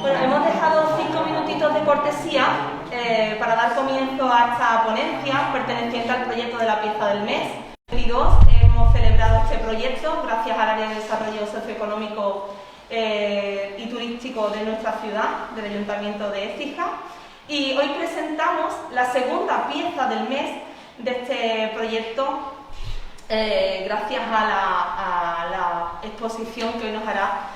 Bueno, hemos dejado 5 minutitos de cortesía para dar comienzo a esta ponencia perteneciente al proyecto de la pieza del mes. En 2022 hemos celebrado este proyecto gracias al área de desarrollo socioeconómico y turístico de nuestra ciudad, del Ayuntamiento de Écija, y hoy presentamos la segunda pieza del mes de este proyecto gracias a la exposición que hoy nos hará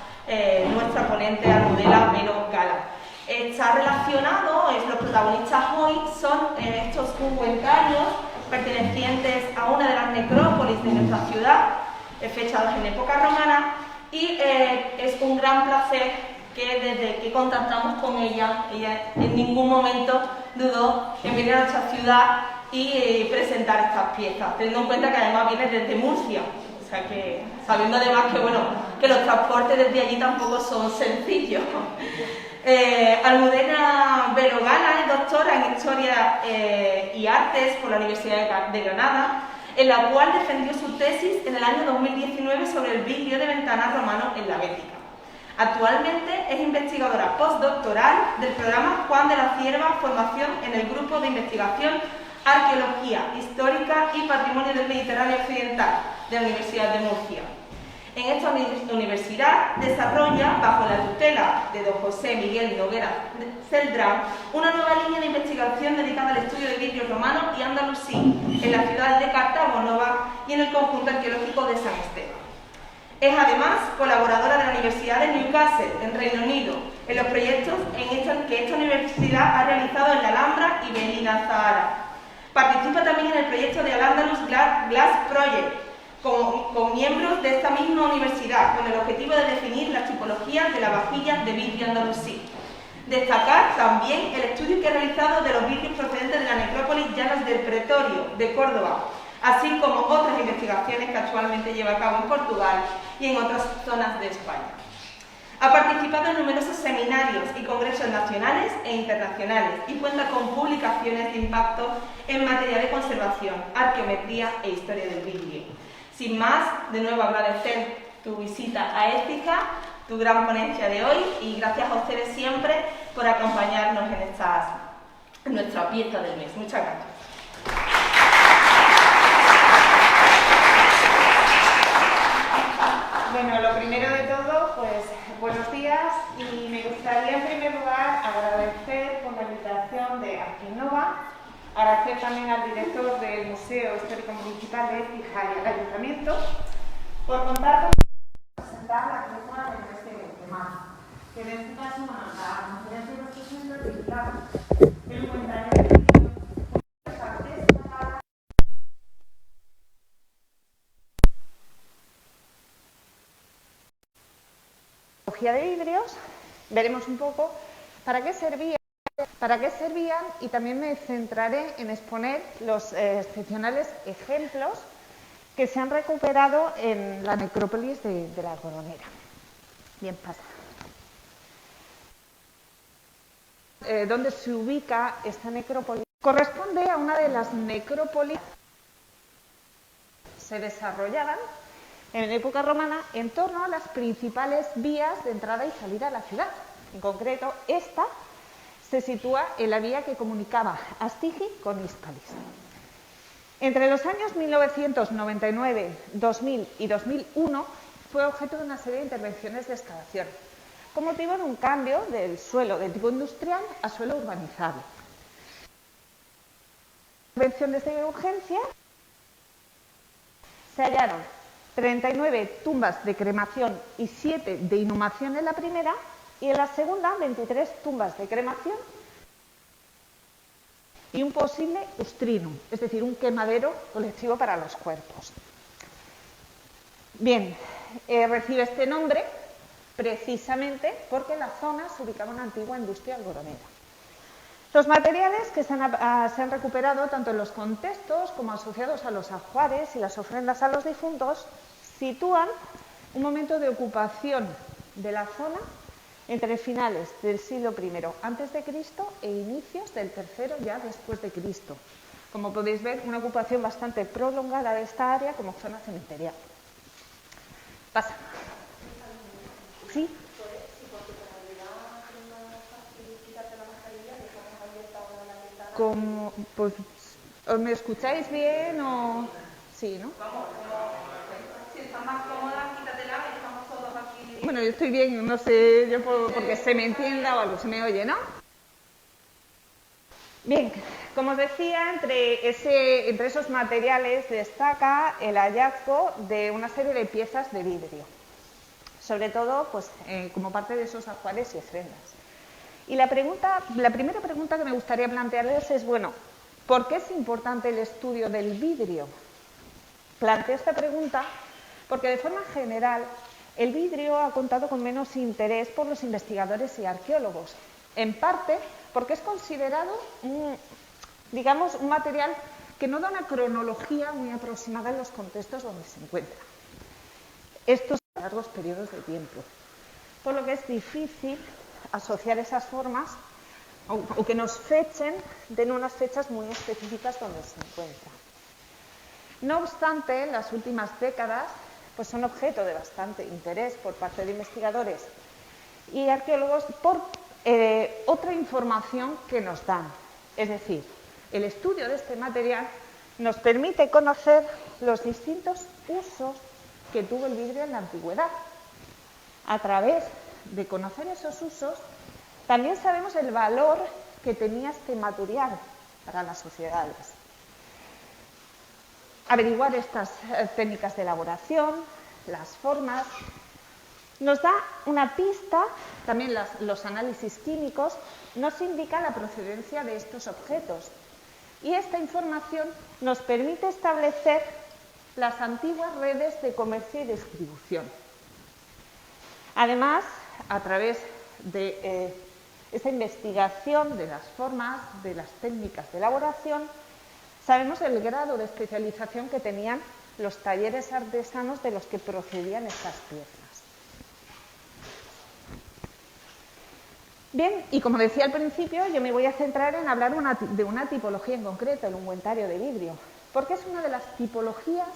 nuestra ponente Almudena Vero Gala. Está relacionado, los protagonistas hoy son estos cuencarios pertenecientes a una de las necrópolis de nuestra ciudad, fechados en época romana, y es un gran placer que desde que contactamos con ella en ningún momento dudó en venir a nuestra ciudad y presentar estas piezas, teniendo en cuenta que además viene desde Murcia. O sea que, sabiendo además que los transportes desde allí tampoco son sencillos. Almudena Vero Gala es doctora en Historia y Artes por la Universidad de Granada, en la cual defendió su tesis en el año 2019 sobre el vidrio de ventana romano en la Bética. Actualmente es investigadora postdoctoral del programa Juan de la Cierva, formación en el grupo de investigación Arqueología Histórica y Patrimonio del Mediterráneo Occidental de la Universidad de Murcia. En esta universidad desarrolla, bajo la tutela de don José Miguel Noguera Celdrán, una nueva línea de investigación dedicada al estudio de vidrio romano y andalusí en la ciudad de Cartagonova y en el conjunto arqueológico de San Esteban. Es además colaboradora de la Universidad de Newcastle, en Reino Unido, en los proyectos que esta universidad ha realizado en la Alhambra y Medina Zahara. Participa también en el proyecto de Al-Andalus Glass Project, con miembros de esta misma universidad, con el objetivo de definir las tipologías de la vajilla de vidrio andalusí. Destacar también el estudio que ha realizado de los vidrios procedentes de la necrópolis Llanos del Pretorio, de Córdoba, así como otras investigaciones que actualmente lleva a cabo en Portugal y en otras zonas de España. Ha participado en numerosos seminarios y congresos nacionales e internacionales y cuenta con publicaciones de impacto en materia de conservación, arqueometría e historia del vidrio. Sin más, de nuevo agradecer tu visita a Écija, tu gran ponencia de hoy, y gracias a ustedes siempre por acompañarnos en nuestra pieza del mes. Muchas gracias. Bueno, lo primero de todo, pues buenos días, y me gustaría en primer lugar agradecer por la invitación de Arquinova, agradecer también al director del Museo Histórico Municipal de Écija y al Ayuntamiento por contar con presentar la película del mes de marzo, que en este caso la conferencia de los presentes titulada El cuentario de vidrio de vidrios. Veremos un poco para qué servían, y también me centraré en exponer los excepcionales ejemplos que se han recuperado en la necrópolis de la Coronera. Bien, pasa. ¿Dónde se ubica esta necrópolis? Corresponde a una de las necrópolis que se desarrollaban en época romana en torno a las principales vías de entrada y salida a la ciudad. En concreto, esta se sitúa en la vía que comunicaba Astigi con Hispalis. Entre los años 1999, 2000 y 2001 fue objeto de una serie de intervenciones de excavación, con motivo de un cambio del suelo de tipo industrial a suelo urbanizable. Intervenciones de urgencia se hallaron 39 tumbas de cremación y 7 de inhumación en la primera, y en la segunda 23 tumbas de cremación y un posible ustrinum, es decir, un quemadero colectivo para los cuerpos. Bien, recibe este nombre precisamente porque en la zona se ubicaba una antigua industria algodonera. Los materiales que se han recuperado, tanto en los contextos como asociados a los ajuares y las ofrendas a los difuntos, sitúan un momento de ocupación de la zona entre finales del siglo I a.C. e inicios del III ya después de Cristo. Como podéis ver, una ocupación bastante prolongada de esta área como zona cementerial. Pasa. ¿Sí? Pues, ¿me escucháis bien o...? Sí, ¿no? Vamos, si estás más cómoda, quítatela y estamos todos aquí. Bueno, yo estoy bien, no sé, yo porque se me entienda o algo, se me oye, ¿no? Bien, como os decía, entre esos materiales destaca el hallazgo de una serie de piezas de vidrio, sobre todo pues, como parte de esos ajuares y ofrendas. Y la primera pregunta que me gustaría plantearles es, bueno, ¿por qué es importante el estudio del vidrio? Planteo esta pregunta porque de forma general el vidrio ha contado con menos interés por los investigadores y arqueólogos, en parte porque es considerado un material que no da una cronología muy aproximada en los contextos donde se encuentra. Estos son largos periodos de tiempo, por lo que es difícil asociar esas formas o que nos fechen de unas fechas muy específicas donde se encuentra. No obstante, en las últimas décadas pues son objeto de bastante interés por parte de investigadores y arqueólogos por otra información que nos dan. Es decir, el estudio de este material nos permite conocer los distintos usos que tuvo el vidrio en la antigüedad. A través de conocer esos usos, también sabemos el valor que tenía este material para las sociedades. Averiguar estas técnicas de elaboración, las formas, nos da una pista, también los análisis químicos nos indican la procedencia de estos objetos y esta información nos permite establecer las antiguas redes de comercio y distribución. Además, a través de esta investigación de las formas, de las técnicas de elaboración, sabemos el grado de especialización que tenían los talleres artesanos de los que procedían estas piezas. Bien, y como decía al principio, yo me voy a centrar en hablar de una tipología en concreto, el ungüentario de vidrio, porque es una de las tipologías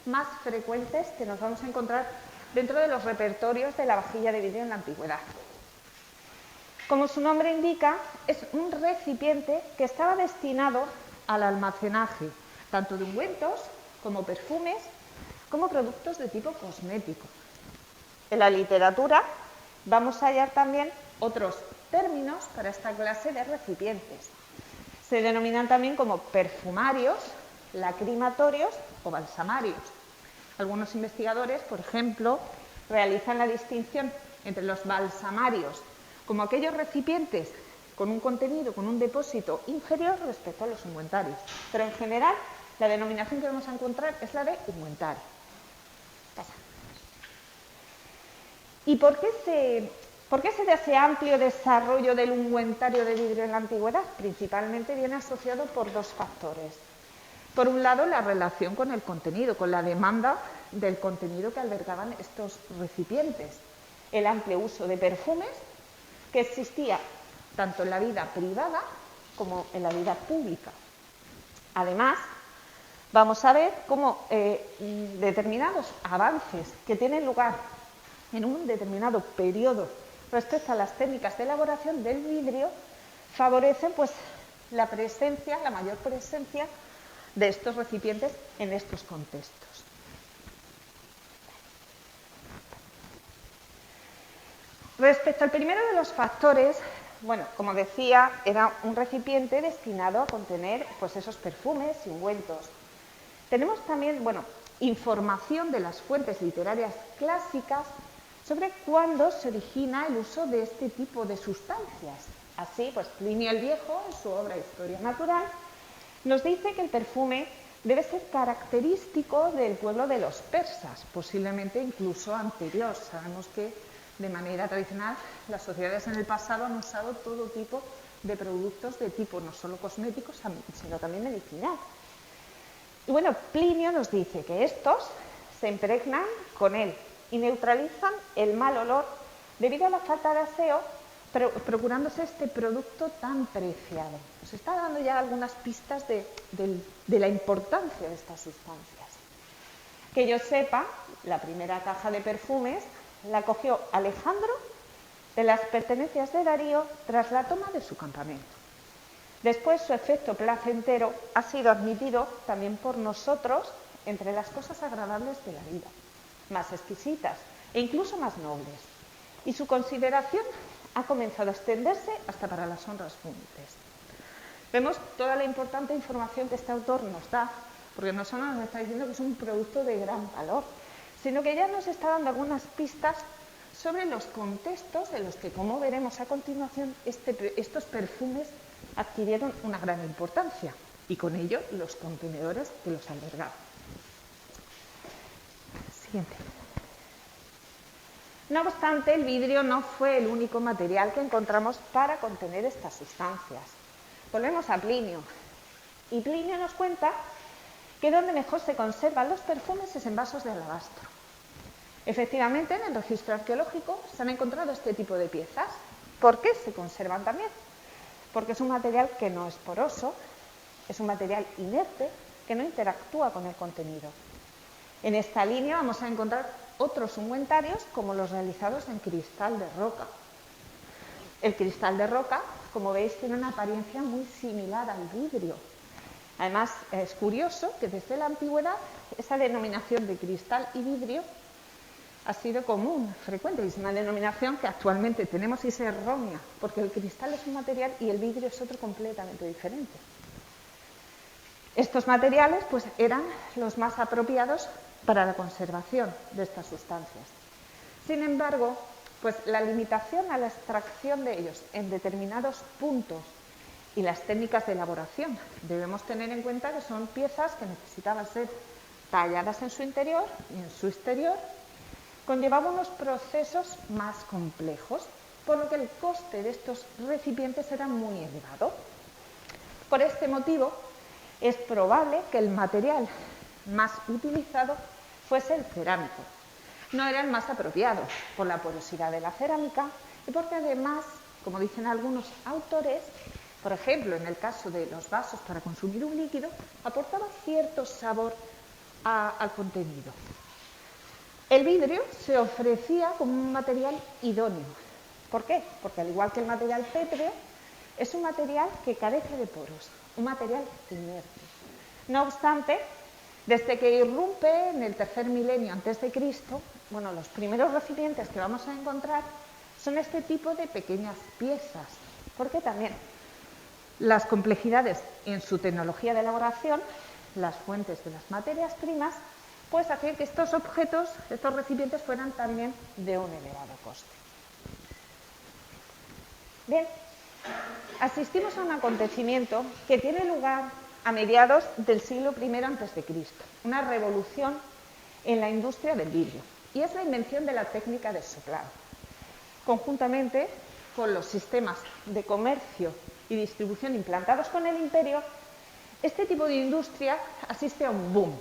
más frecuentes que nos vamos a encontrar dentro de los repertorios de la vajilla de vidrio en la antigüedad. Como su nombre indica, es un recipiente que estaba destinado al almacenaje, tanto de ungüentos como perfumes, como productos de tipo cosmético. En la literatura vamos a hallar también otros términos para esta clase de recipientes. Se denominan también como perfumarios, lacrimatorios o balsamarios. Algunos investigadores, por ejemplo, realizan la distinción entre los balsamarios como aquellos recipientes con un contenido, con un depósito inferior respecto a los ungüentarios. Pero en general, la denominación que vamos a encontrar es la de ungüentario. ¿Y por qué se da ese amplio desarrollo del ungüentario de vidrio en la antigüedad? Principalmente viene asociado por dos factores. Por un lado, la relación con el contenido, con la demanda del contenido que albergaban estos recipientes. El amplio uso de perfumes que existía tanto en la vida privada como en la vida pública. Además, vamos a ver cómo determinados avances que tienen lugar en un determinado periodo respecto a las técnicas de elaboración del vidrio favorecen pues, la mayor presencia de estos recipientes en estos contextos. Respecto al primero de los factores, bueno, como decía, era un recipiente destinado a contener pues, esos perfumes y ungüentos. Tenemos también, información de las fuentes literarias clásicas sobre cuándo se origina el uso de este tipo de sustancias. Así, pues Plinio el Viejo, en su obra Historia Natural, nos dice que el perfume debe ser característico del pueblo de los persas, posiblemente incluso anterior. Sabemos que de manera tradicional las sociedades en el pasado han usado todo tipo de productos de tipo no solo cosméticos, sino también medicinal. Y bueno, Plinio nos dice que estos se impregnan con él y neutralizan el mal olor debido a la falta de aseo, procurándose este producto tan preciado. Nos está dando ya algunas pistas de la importancia de estas sustancias. Que yo sepa, la primera caja de perfumes la cogió Alejandro de las pertenencias de Darío tras la toma de su campamento. Después, su efecto placentero ha sido admitido también por nosotros entre las cosas agradables de la vida, más exquisitas e incluso más nobles. Y su consideración ha comenzado a extenderse hasta para las honras fúnebres. Vemos toda la importante información que este autor nos da, porque no solo nos está diciendo que es un producto de gran valor, sino que ya nos está dando algunas pistas sobre los contextos en los que, como veremos a continuación, estos perfumes adquirieron una gran importancia y con ello los contenedores que los albergaban. Siguiente. No obstante, el vidrio no fue el único material que encontramos para contener estas sustancias. Volvemos a Plinio. Y Plinio nos cuenta que donde mejor se conservan los perfumes es en vasos de alabastro. Efectivamente, en el registro arqueológico se han encontrado este tipo de piezas. ¿Por qué se conservan también? Porque es un material que no es poroso, es un material inerte que no interactúa con el contenido. En esta línea vamos a encontrar otros ungüentarios como los realizados en cristal de roca. El cristal de roca, como veis, tiene una apariencia muy similar al vidrio. Además, es curioso que desde la antigüedad esa denominación de cristal y vidrio ha sido común, frecuente, y es una denominación que actualmente tenemos y es errónea, porque el cristal es un material y el vidrio es otro completamente diferente. Estos materiales pues, eran los más apropiados para la conservación de estas sustancias. Sin embargo, pues, la limitación a la extracción de ellos en determinados puntos y las técnicas de elaboración, debemos tener en cuenta que son piezas que necesitaban ser talladas en su interior y en su exterior, conllevaba unos procesos más complejos, por lo que el coste de estos recipientes era muy elevado. Por este motivo, es probable que el material más utilizado fuese el cerámico. No era el más apropiado por la porosidad de la cerámica y porque además, como dicen algunos autores, por ejemplo, en el caso de los vasos para consumir un líquido, aportaba cierto sabor al contenido. El vidrio se ofrecía como un material idóneo. ¿Por qué? Porque al igual que el material pétreo, es un material que carece de poros, un material inerte. No obstante, desde que irrumpe en el tercer milenio antes de Cristo, bueno, los primeros recipientes que vamos a encontrar son este tipo de pequeñas piezas, porque también las complejidades en su tecnología de elaboración, las fuentes de las materias primas, pues hacían que estos objetos, estos recipientes, fueran también de un elevado coste. Bien, asistimos a un acontecimiento que tiene lugar a mediados del siglo I a.C., una revolución en la industria del vidrio, y es la invención de la técnica de soplado. Conjuntamente con los sistemas de comercio y distribución implantados con el imperio, este tipo de industria asiste a un boom.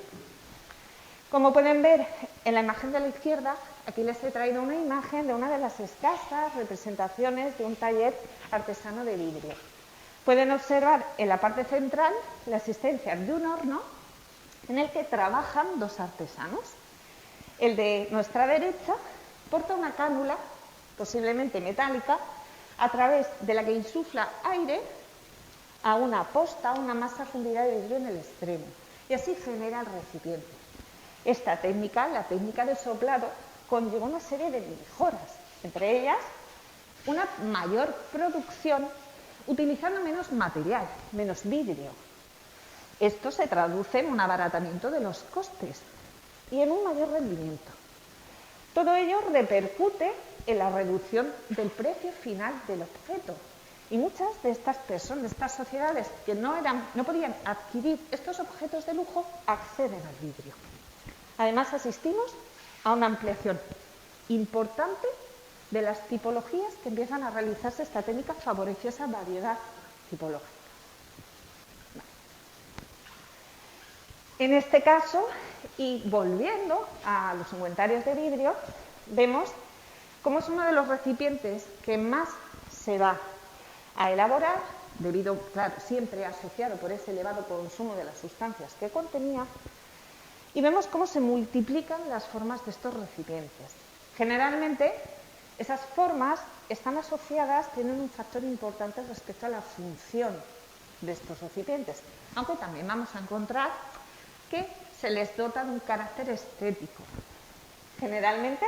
Como pueden ver en la imagen de la izquierda, aquí les he traído una imagen de una de las escasas representaciones de un taller artesano de vidrio. Pueden observar en la parte central la existencia de un horno en el que trabajan dos artesanos. El de nuestra derecha porta una cánula, posiblemente metálica, a través de la que insufla aire a una posta, a una masa fundida de vidrio en el extremo, y así genera el recipiente. Esta técnica, la técnica de soplado, conlleva una serie de mejoras, entre ellas una mayor producción utilizando menos material, menos vidrio. Esto se traduce en un abaratamiento de los costes y en un mayor rendimiento. Todo ello repercute en la reducción del precio final del objeto. Y muchas de estas personas, de estas sociedades que no podían adquirir estos objetos de lujo, acceden al vidrio. Además, asistimos a una ampliación importante de las tipologías que empiezan a realizarse. Esta técnica favorece esa variedad tipológica. En este caso, y volviendo a los ungüentarios de vidrio, vemos cómo es uno de los recipientes que más se va a elaborar, debido, claro, siempre asociado por ese elevado consumo de las sustancias que contenía, y vemos cómo se multiplican las formas de estos recipientes. Generalmente, esas formas están asociadas, tienen un factor importante respecto a la función de estos recipientes, aunque también vamos a encontrar que se les dota de un carácter estético. Generalmente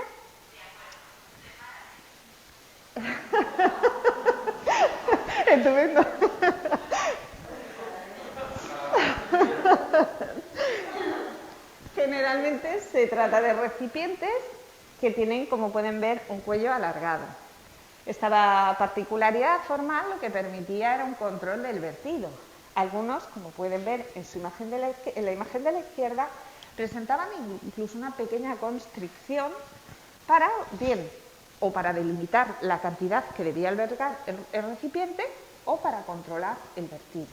estupendo. Generalmente se trata de recipientes que tienen, como pueden ver, un cuello alargado. Esta particularidad formal lo que permitía era un control del vertido. Algunos, como pueden ver en la imagen de la izquierda, presentaban incluso una pequeña constricción para, bien, o para delimitar la cantidad que debía albergar el recipiente o para controlar el vertido.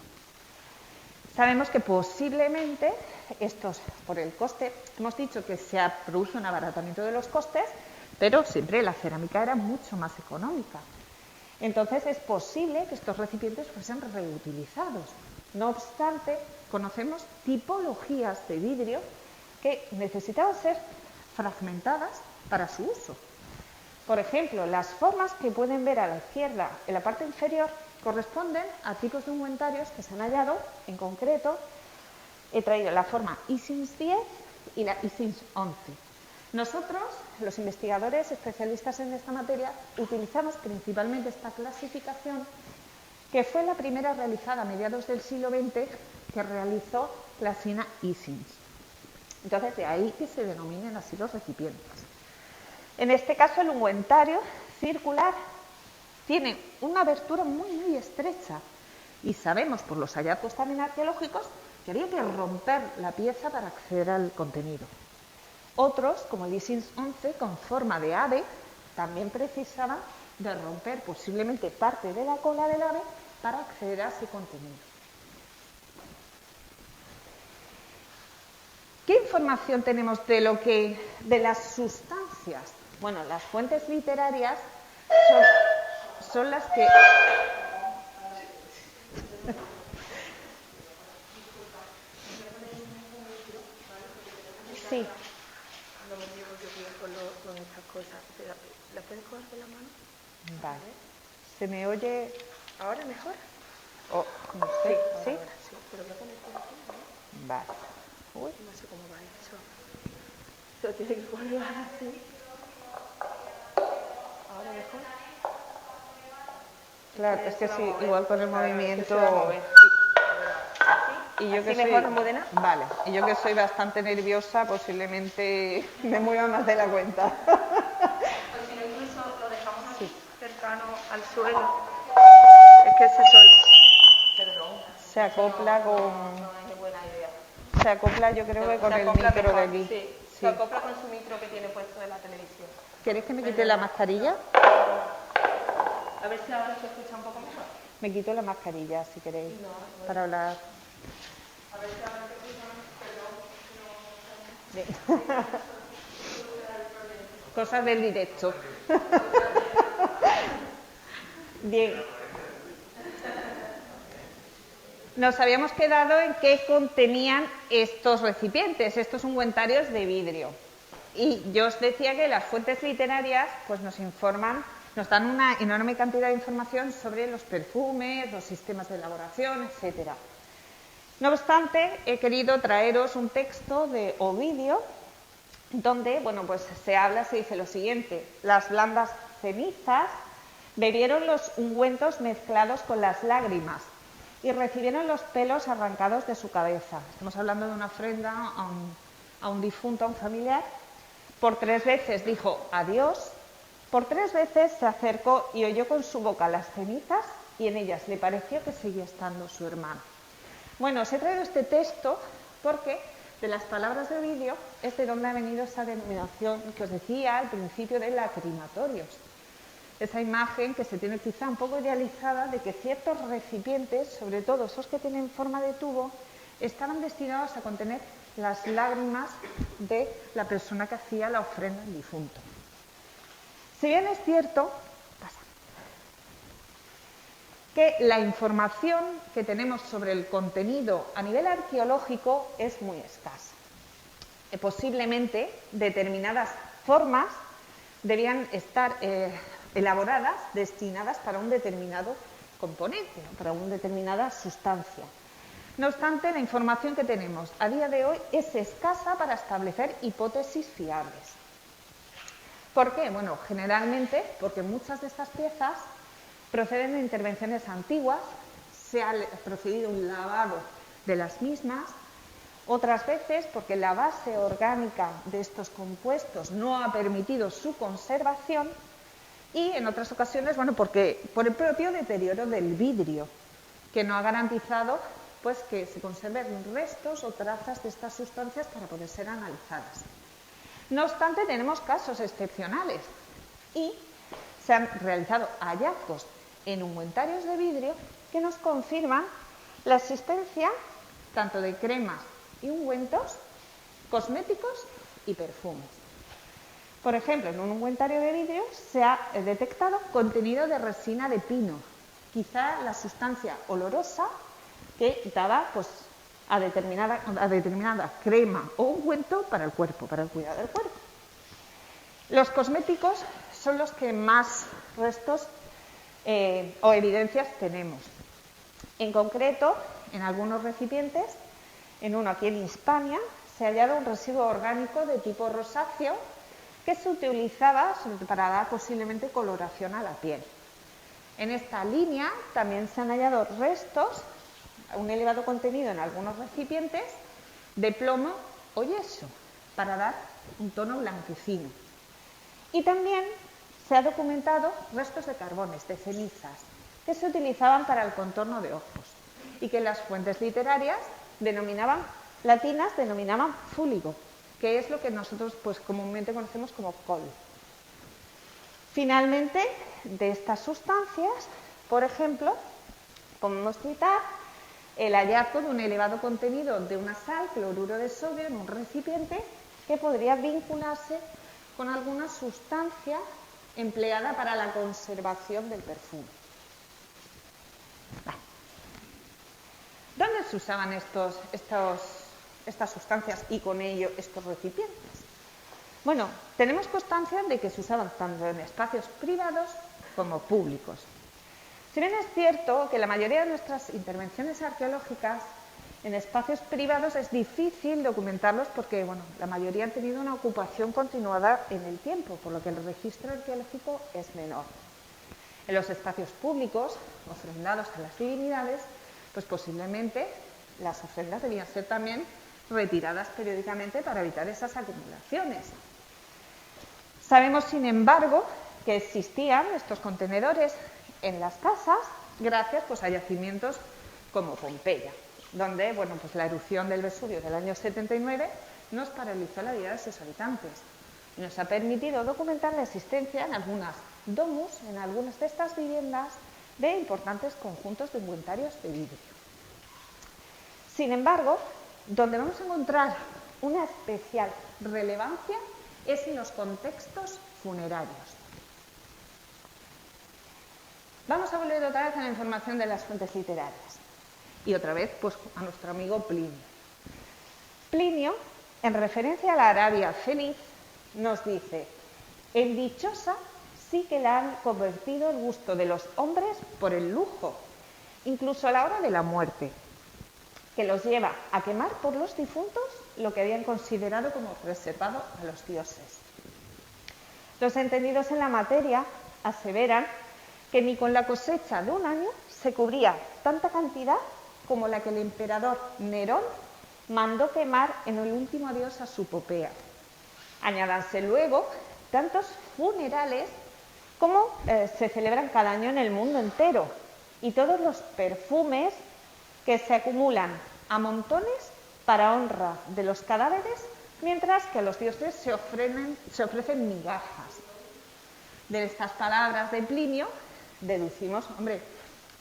Sabemos que posiblemente estos, por el coste, hemos dicho que se produce un abaratamiento de los costes, pero siempre la cerámica era mucho más económica. Entonces es posible que estos recipientes fuesen reutilizados. No obstante, conocemos tipologías de vidrio que necesitaban ser fragmentadas para su uso. Por ejemplo, las formas que pueden ver a la izquierda en la parte inferior corresponden a tipos de ungüentarios que se han hallado. En concreto, he traído la forma Isins 10 y la Isins 11. Nosotros, los investigadores especialistas en esta materia, utilizamos principalmente esta clasificación, que fue la primera realizada a mediados del siglo XX, que realizó la Sina Isins. Entonces, de ahí que se denominen así los recipientes. En este caso, el ungüentario circular tiene una abertura muy estrecha y sabemos por los hallazgos también arqueológicos que había que romper la pieza para acceder al contenido. Otros, como el Isins 11, con forma de ave, también precisaban de romper posiblemente parte de la cola del ave para acceder a ese contenido. ¿Qué información tenemos de las sustancias? Bueno, las fuentes literarias son las que... Sí. No me llevo yo bien con estas cosas. ¿La puedes coger con la mano? Vale. ¿Se me oye ¿Ahora mejor? no sé? ¿Sí? Ahora sí. Pero voy a poner por aquí, ¿no? Vale. Uy. No sé cómo va eso. Lo tiene que poner así. ¿Ahora mejor? Claro, es que sí, igual con el movimiento... Y yo que soy... mejor, Almudena? Vale, y yo que soy bastante nerviosa, posiblemente me mueva más de la cuenta. Pues si no, incluso lo dejamos aquí, cercano al suelo. Es que ese sol... Perdón. Se acopla con... No es buena idea. Se acopla, yo creo que con el acopla micro mejor, de aquí. Sí, se acopla con su micro que tiene puesto de la televisión. ¿Queréis que me quite la mascarilla? A ver si ahora se escucha un poco mejor. Me quito la mascarilla, si queréis, para hablar. A ver si ahora se escucha Bien. mejor. Cosas del directo. Bien. Nos habíamos quedado en qué contenían estos recipientes, estos ungüentarios de vidrio. Y yo os decía que las fuentes literarias pues nos informan, nos dan una enorme cantidad de información sobre los perfumes, los sistemas de elaboración, etc. No obstante, he querido traeros un texto de Ovidio, donde se dice lo siguiente: las blandas cenizas bebieron los ungüentos mezclados con las lágrimas y recibieron los pelos arrancados de su cabeza. Estamos hablando de una ofrenda a un difunto, a un familiar. Por 3 veces dijo adiós, por 3 veces se acercó y oyó con su boca las cenizas y en ellas le pareció que seguía estando su hermano. Bueno, os he traído este texto porque de las palabras de Ovidio es de donde ha venido esa denominación que os decía al principio de lacrimatorios. Esa imagen que se tiene quizá un poco idealizada de que ciertos recipientes, sobre todo esos que tienen forma de tubo, estaban destinados a contener las lágrimas de la persona que hacía la ofrenda al difunto. Si bien es cierto que la información que tenemos sobre el contenido a nivel arqueológico es muy escasa. Posiblemente determinadas formas debían estar elaboradas, destinadas para un determinado componente, para una determinada sustancia. No obstante, la información que tenemos a día de hoy es escasa para establecer hipótesis fiables. ¿Por qué? Bueno, generalmente porque muchas de estas piezas proceden de intervenciones antiguas, se ha procedido un lavado de las mismas, otras veces porque la base orgánica de estos compuestos no ha permitido su conservación y en otras ocasiones, bueno, porque por el propio deterioro del vidrio, que no ha garantizado pues que se conserven restos o trazas de estas sustancias para poder ser analizadas. No obstante, tenemos casos excepcionales y se han realizado hallazgos en ungüentarios de vidrio que nos confirman la existencia tanto de cremas y ungüentos, cosméticos y perfumes. Por ejemplo, en un ungüentario de vidrio se ha detectado contenido de resina de pino, quizá la sustancia olorosa que daba pues, a determinada crema o ungüento para el cuerpo, para el cuidado del cuerpo. Los cosméticos son los que más restos o evidencias tenemos. En concreto, en algunos recipientes, en uno aquí en Hispania, se ha hallado un residuo orgánico de tipo rosáceo que se utilizaba para dar posiblemente coloración a la piel. En esta línea también se han hallado restos, un elevado contenido en algunos recipientes, de plomo o yeso, para dar un tono blanquecino. Y también se ha documentado restos de carbones, de cenizas, que se utilizaban para el contorno de ojos y que las fuentes literarias latinas denominaban fúligo, que es lo que nosotros pues, comúnmente conocemos como col. Finalmente, de estas sustancias, por ejemplo, podemos citar el hallazgo de un elevado contenido de una sal, cloruro de sodio, en un recipiente que podría vincularse con alguna sustancia empleada para la conservación del perfume. ¿Dónde se usaban estas sustancias y con ello estos recipientes? Bueno, tenemos constancia de que se usaban tanto en espacios privados como públicos. Si bien es cierto que la mayoría de nuestras intervenciones arqueológicas en espacios privados es difícil documentarlos porque bueno, la mayoría han tenido una ocupación continuada en el tiempo, por lo que el registro arqueológico es menor. En los espacios públicos, ofrendados a las divinidades, pues posiblemente las ofrendas debían ser también retiradas periódicamente para evitar esas acumulaciones. Sabemos, sin embargo, que existían estos contenedores en las casas gracias pues, a yacimientos como Pompeya, donde bueno, pues, la erupción del Vesubio del año 79 nos paralizó la vida de sus habitantes y nos ha permitido documentar la existencia en algunas domus, en algunas de estas viviendas, de importantes conjuntos de ungüentarios de vidrio. Sin embargo, donde vamos a encontrar una especial relevancia es en los contextos funerarios. Vamos a volver otra vez a la información de las fuentes literarias y otra vez pues, a nuestro amigo Plinio. Plinio, en referencia a la Arabia feliz, nos dice: en dichosa sí que la han convertido el gusto de los hombres por el lujo, incluso a la hora de la muerte, que los lleva a quemar por los difuntos lo que habían considerado como reservado a los dioses. Los entendidos en la materia aseveran que ni con la cosecha de un año se cubría tanta cantidad como la que el emperador Nerón mandó quemar en el último adiós a su Popea. Añádanse luego tantos funerales como se celebran cada año en el mundo entero y todos los perfumes que se acumulan a montones para honra de los cadáveres, mientras que a los dioses se ofrecen migajas. De estas palabras de Plinio deducimos, hombre,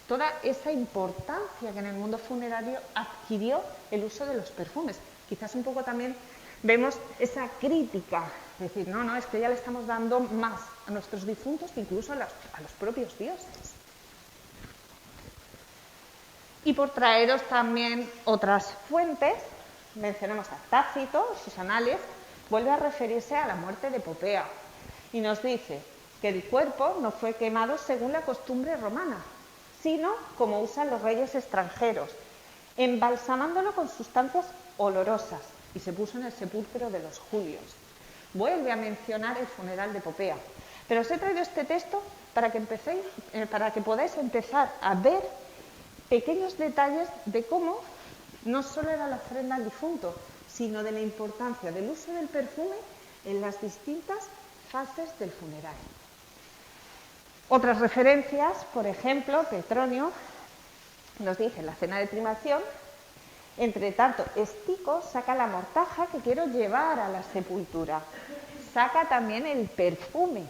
toda esa importancia que en el mundo funerario adquirió el uso de los perfumes. Quizás un poco también vemos esa crítica, es decir, no, es que ya le estamos dando más a nuestros difuntos que incluso a los propios dioses. Y por traeros también otras fuentes, mencionamos a Tácito, sus anales, vuelve a referirse a la muerte de Popea y nos dice que el cuerpo no fue quemado según la costumbre romana, sino como usan los reyes extranjeros, embalsamándolo con sustancias olorosas, y se puso en el sepulcro de los Julios. Vuelve a mencionar el funeral de Popea, pero os he traído este texto para que podáis empezar a ver pequeños detalles de cómo no solo era la ofrenda al difunto, sino de la importancia del uso del perfume en las distintas fases del funeral. Otras referencias, por ejemplo, Petronio nos dice en la cena de trimación: entre tanto, Estico saca la mortaja que quiero llevar a la sepultura, saca también el perfume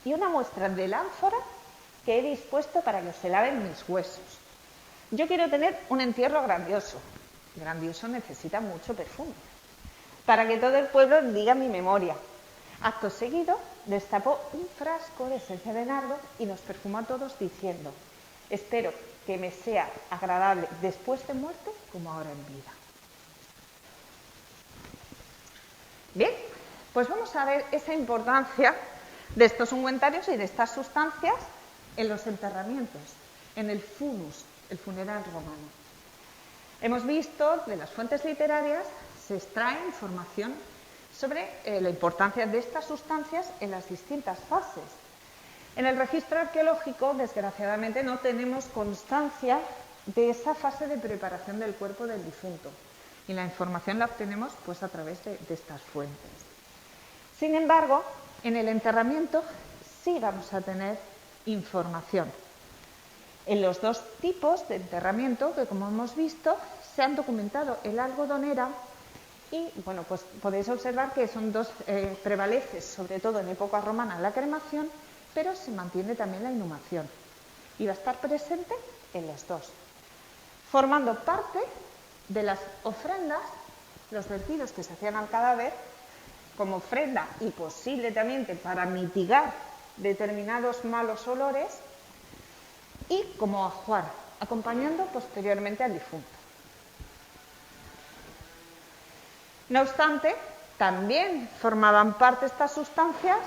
y una muestra del ánfora que he dispuesto para que se laven mis huesos. Yo quiero tener un entierro grandioso. Grandioso necesita mucho perfume, para que todo el pueblo diga mi memoria. Acto seguido, destapó un frasco de esencia de nardo y nos perfumó a todos diciendo: espero que me sea agradable después de muerte como ahora en vida. Bien, pues vamos a ver esa importancia de estos ungüentarios y de estas sustancias en los enterramientos, en el funus, el funeral romano. Hemos visto de las fuentes literarias se extrae información sobre la importancia de estas sustancias en las distintas fases. En el registro arqueológico, desgraciadamente, no tenemos constancia de esa fase de preparación del cuerpo del difunto, y la información la obtenemos pues a través de estas fuentes. Sin embargo, en el enterramiento sí vamos a tener información. En los dos tipos de enterramiento que, como hemos visto, se han documentado en la algodonera y, bueno, pues podéis observar que son dos, prevalece sobre todo en época romana la cremación, pero se mantiene también la inhumación y va a estar presente en los dos, formando parte de las ofrendas, los vertidos que se hacían al cadáver como ofrenda y posiblemente para mitigar determinados malos olores y como ajuar, acompañando posteriormente al difunto. No obstante, también formaban parte estas sustancias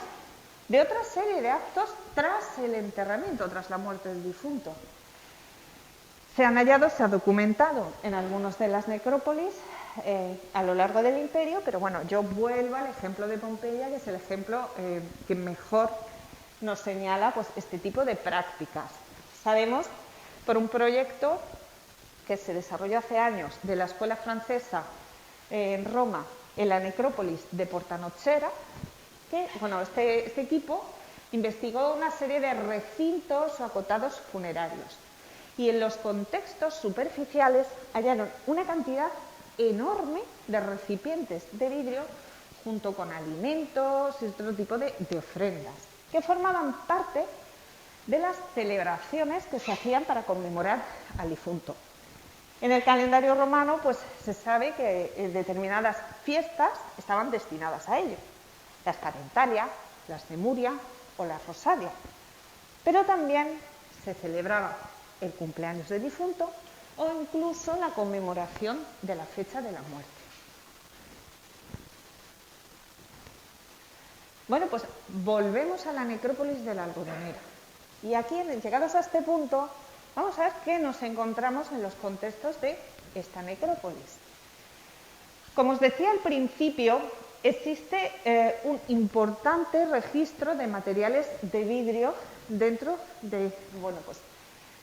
de otra serie de actos tras el enterramiento, tras la muerte del difunto. Se ha documentado en algunas de las necrópolis a lo largo del imperio, pero bueno, yo vuelvo al ejemplo de Pompeya, que es el ejemplo que mejor nos señala pues este tipo de prácticas. Sabemos por un proyecto que se desarrolló hace años de la escuela francesa en Roma, en la necrópolis de Portanocera, que bueno, este equipo investigó una serie de recintos o acotados funerarios y en los contextos superficiales hallaron una cantidad enorme de recipientes de vidrio junto con alimentos y otro tipo de ofrendas que formaban parte de las celebraciones que se hacían para conmemorar al difunto. En el calendario romano pues se sabe que determinadas fiestas estaban destinadas a ello: las Parentalia, las Cemuria o las Rosalia. Pero también se celebraba el cumpleaños del difunto o incluso la conmemoración de la fecha de la muerte. Bueno, pues volvemos a la necrópolis de la Algodonera. Y aquí, llegados a este punto, vamos a ver qué nos encontramos en los contextos de esta necrópolis. Como os decía al principio, existe un importante registro de materiales de vidrio dentro de, bueno, pues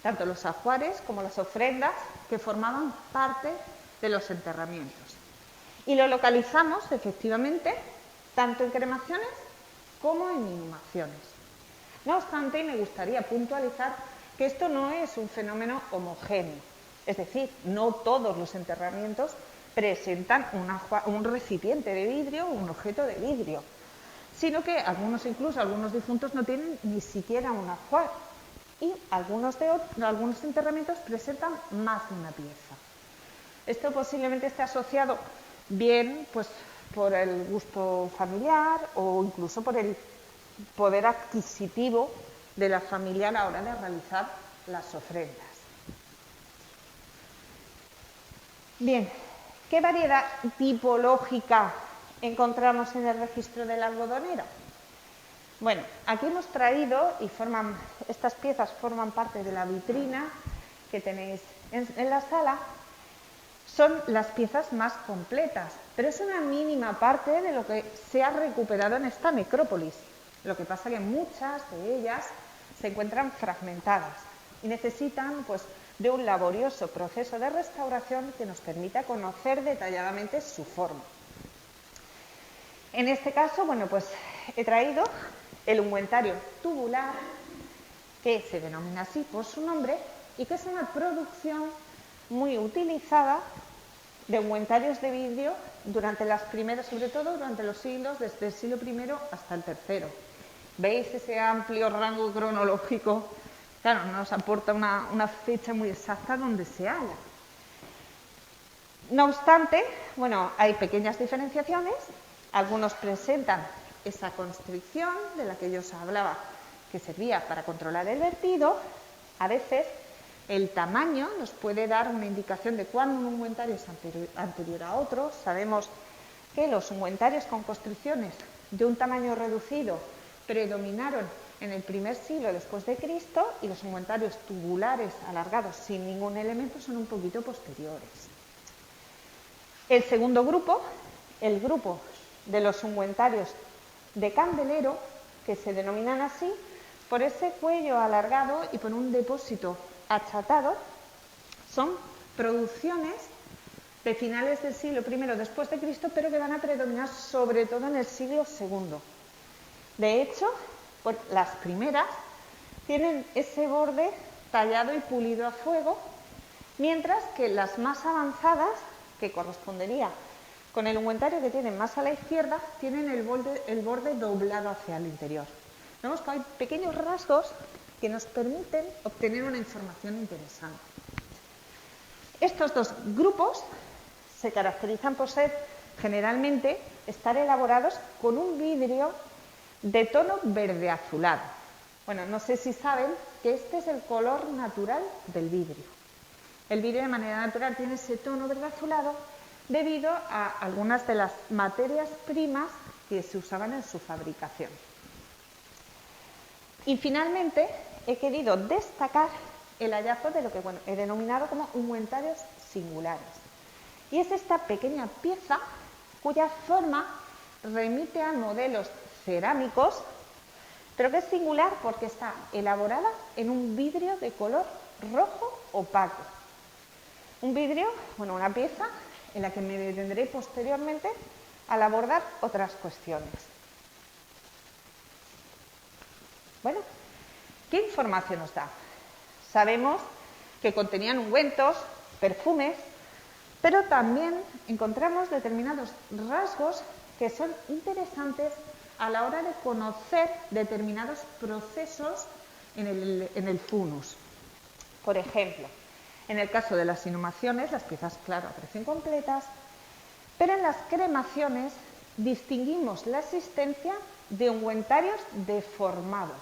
tanto los ajuares como las ofrendas que formaban parte de los enterramientos. Y lo localizamos efectivamente tanto en cremaciones como en inhumaciones. No obstante, me gustaría puntualizar que esto no es un fenómeno homogéneo, es decir, no todos los enterramientos presentan un recipiente de vidrio o un objeto de vidrio, sino que algunos difuntos no tienen ni siquiera un ajuar y algunos enterramientos presentan más de una pieza. Esto posiblemente esté asociado bien pues, por el gusto familiar o incluso por el poder adquisitivo de la familia a la hora de realizar las ofrendas. Bien, ¿qué variedad tipológica encontramos en el registro de la algodonera? Bueno, aquí hemos traído y estas piezas forman parte de la vitrina que tenéis en la sala. Son las piezas más completas, pero es una mínima parte de lo que se ha recuperado en esta necrópolis. Lo que pasa que muchas de ellas se encuentran fragmentadas y necesitan pues, de un laborioso proceso de restauración que nos permita conocer detalladamente su forma. En este caso, bueno, pues he traído el ungüentario tubular, que se denomina así por su nombre, y que es una producción muy utilizada de ungüentarios de vidrio durante las primeras, sobre todo durante los siglos, desde el siglo I hasta el III. ¿Veis ese amplio rango cronológico? Claro, nos aporta una fecha muy exacta donde se halla. No obstante, bueno, hay pequeñas diferenciaciones. Algunos presentan esa constricción de la que yo os hablaba, que servía para controlar el vertido. A veces el tamaño nos puede dar una indicación de cuándo un ungüentario es anterior a otro. Sabemos que los ungüentarios con constricciones de un tamaño reducido predominaron en el primer siglo después de Cristo y los ungüentarios tubulares alargados sin ningún elemento son un poquito posteriores. El segundo grupo, el grupo de los ungüentarios de candelero, que se denominan así por ese cuello alargado y por un depósito achatado, son producciones de finales del siglo I después de Cristo, pero que van a predominar sobre todo en el siglo II. De hecho, pues, las primeras tienen ese borde tallado y pulido a fuego, mientras que las más avanzadas, que correspondería con el ungüentario que tienen más a la izquierda, tienen el borde doblado hacia el interior. Vemos que hay pequeños rasgos que nos permiten obtener una información interesante. Estos dos grupos se caracterizan por ser, generalmente, estar elaborados con un vidrio de tono verde azulado. Bueno, no sé si saben que este es el color natural del vidrio. El vidrio de manera natural tiene ese tono verde azulado debido a algunas de las materias primas que se usaban en su fabricación. Y finalmente he querido destacar el hallazgo de lo que he denominado como ungüentarios singulares. Y es esta pequeña pieza cuya forma remite a modelos cerámicos, pero que es singular porque está elaborada en un vidrio de color rojo opaco. Un vidrio, bueno, una pieza en la que me detendré posteriormente al abordar otras cuestiones. Bueno, ¿qué información nos da? Sabemos que contenían ungüentos, perfumes, pero también encontramos determinados rasgos que son interesantes a la hora de conocer determinados procesos en el funus. Por ejemplo, en el caso de las inhumaciones, las piezas, claro, aparecen completas, pero en las cremaciones distinguimos la existencia de ungüentarios deformados.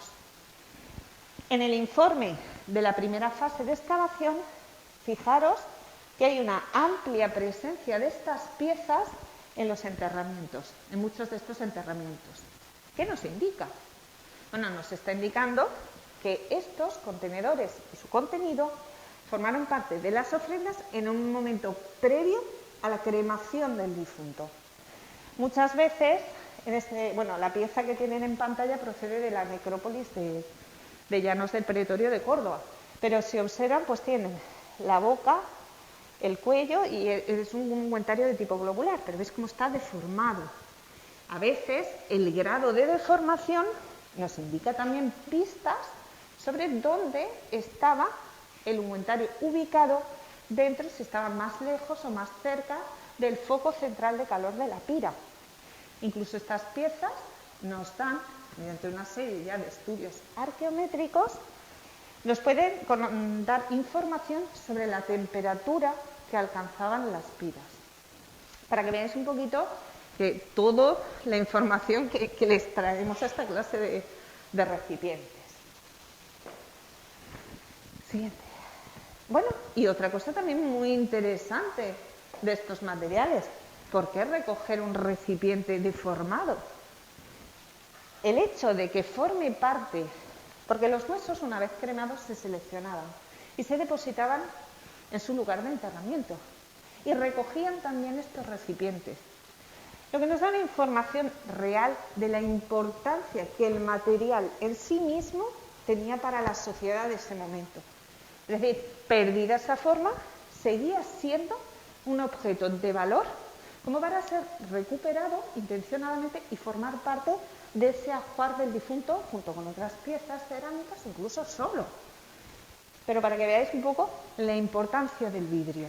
En el informe de la primera fase de excavación, fijaros que hay una amplia presencia de estas piezas en los enterramientos, en muchos de estos enterramientos. ¿Qué nos indica? Bueno, nos está indicando que estos contenedores y su contenido formaron parte de las ofrendas en un momento previo a la cremación del difunto. Muchas veces, la pieza que tienen en pantalla procede de la necrópolis de Llanos del Pretorio de Córdoba, pero si observan, pues tienen la boca, el cuello y es un ungüentario de tipo globular, pero veis cómo está deformado. A veces el grado de deformación nos indica también pistas sobre dónde estaba el ungüentario ubicado dentro, si estaba más lejos o más cerca del foco central de calor de la pira. Incluso estas piezas nos dan, mediante una serie ya de estudios arqueométricos, nos pueden dar información sobre la temperatura que alcanzaban las piras. Para que veáis un poquito que toda la información que les traemos a esta clase de recipientes. Siguiente. Bueno, y otra cosa también muy interesante de estos materiales. ¿Por qué recoger un recipiente deformado? el hecho de que forme parte, porque los huesos una vez cremados se seleccionaban y se depositaban en su lugar de enterramiento y recogían también estos recipientes, lo que nos da una información real de la importancia que el material en sí mismo tenía para la sociedad de ese momento. Es decir, perdida esa forma, seguía siendo un objeto de valor como para ser recuperado intencionadamente y formar parte de ese ajuar del difunto junto con otras piezas cerámicas, incluso solo. Pero para que veáis un poco la importancia del vidrio.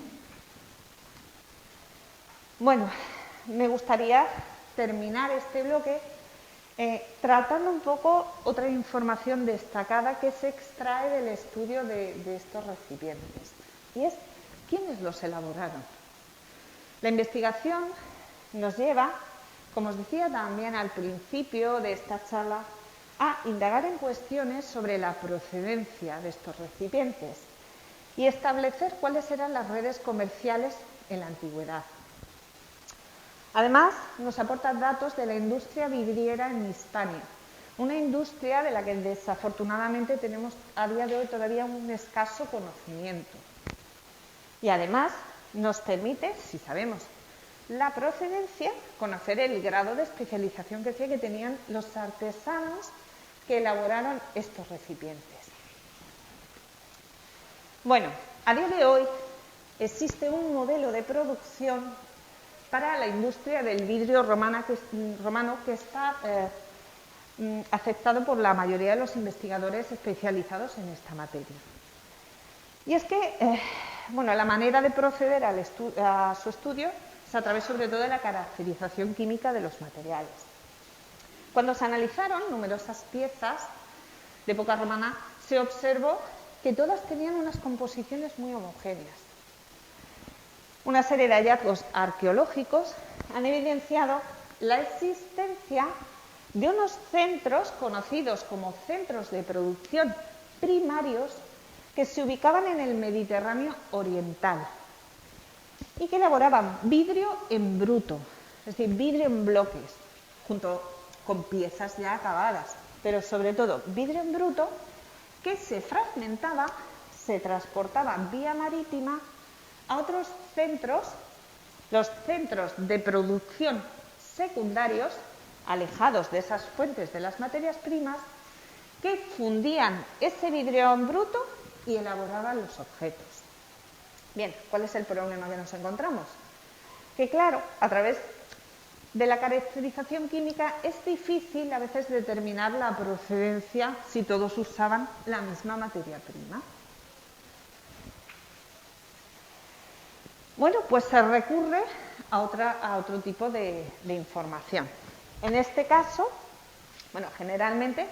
Bueno, me gustaría terminar este bloque tratando un poco otra información destacada que se extrae del estudio de estos recipientes, y es quiénes los elaboraron. La investigación nos lleva, como os decía también al principio de esta charla, a indagar en cuestiones sobre la procedencia de estos recipientes y establecer cuáles eran las redes comerciales en la antigüedad. Además, nos aporta datos de la industria vidriera en Hispania, una industria de la que desafortunadamente tenemos a día de hoy todavía un escaso conocimiento. Y además nos permite, si sabemos la procedencia, conocer el grado de especialización que tenían los artesanos que elaboraron estos recipientes. Bueno, a día de hoy existe un modelo de producción para la industria del vidrio romano que está aceptado por la mayoría de los investigadores especializados en esta materia. Y es que la manera de proceder a su estudio es a través sobre todo de la caracterización química de los materiales. Cuando se analizaron numerosas piezas de época romana, se observó que todas tenían unas composiciones muy homogéneas. Una serie de hallazgos arqueológicos han evidenciado la existencia de unos centros conocidos como centros de producción primarios que se ubicaban en el Mediterráneo oriental y que elaboraban vidrio en bruto, es decir, vidrio en bloques, junto con piezas ya acabadas, pero sobre todo vidrio en bruto que se fragmentaba, se transportaba vía marítima a otros centros, los centros de producción secundarios, alejados de esas fuentes de las materias primas, que fundían ese vidrio en bruto y elaboraban los objetos. Bien, ¿cuál es el problema que nos encontramos? Que claro, a través de la caracterización química es difícil a veces determinar la procedencia si todos usaban la misma materia prima. Bueno, pues se recurre a otro tipo de información. En este caso, generalmente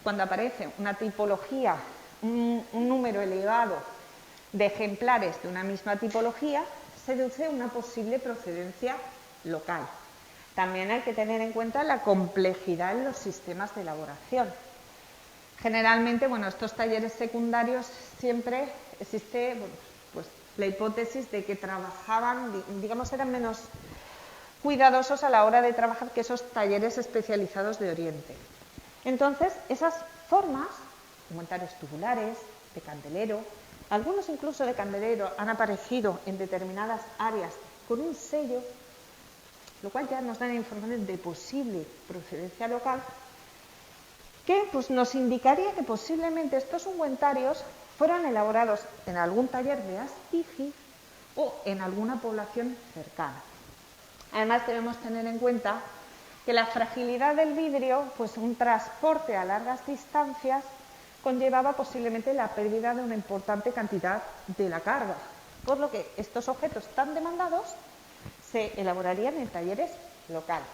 cuando aparece una tipología, un número elevado de ejemplares de una misma tipología, se deduce una posible procedencia local. También hay que tener en cuenta la complejidad en los sistemas de elaboración. Generalmente, estos talleres secundarios siempre existe la hipótesis de que trabajaban, eran menos cuidadosos a la hora de trabajar que esos talleres especializados de Oriente. Entonces, esas formas, comentarios tubulares, de candelero, algunos incluso de candelero han aparecido en determinadas áreas con un sello, lo cual ya nos da información de posible procedencia local, que nos indicaría que posiblemente estos ungüentarios fueron elaborados en algún taller de Astigi o en alguna población cercana. Además, debemos tener en cuenta que la fragilidad del vidrio, un transporte a largas distancias, conllevaba posiblemente la pérdida de una importante cantidad de la carga, por lo que estos objetos tan demandados se elaborarían en talleres locales.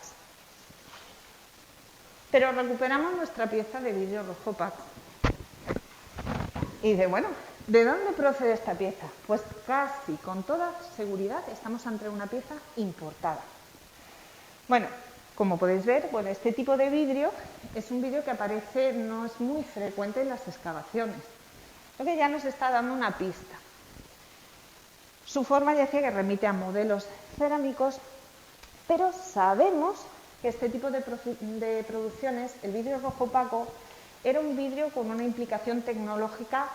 Pero recuperamos nuestra pieza de vidrio rojo opaco. Y ¿de dónde procede esta pieza? Pues casi con toda seguridad estamos ante una pieza importada. Como podéis ver, este tipo de vidrio es un vidrio que aparece, no es muy frecuente en las excavaciones, lo que ya nos está dando una pista. Su forma ya decía que remite a modelos cerámicos, pero sabemos que este tipo de producciones, el vidrio rojo opaco, era un vidrio con una implicación tecnológica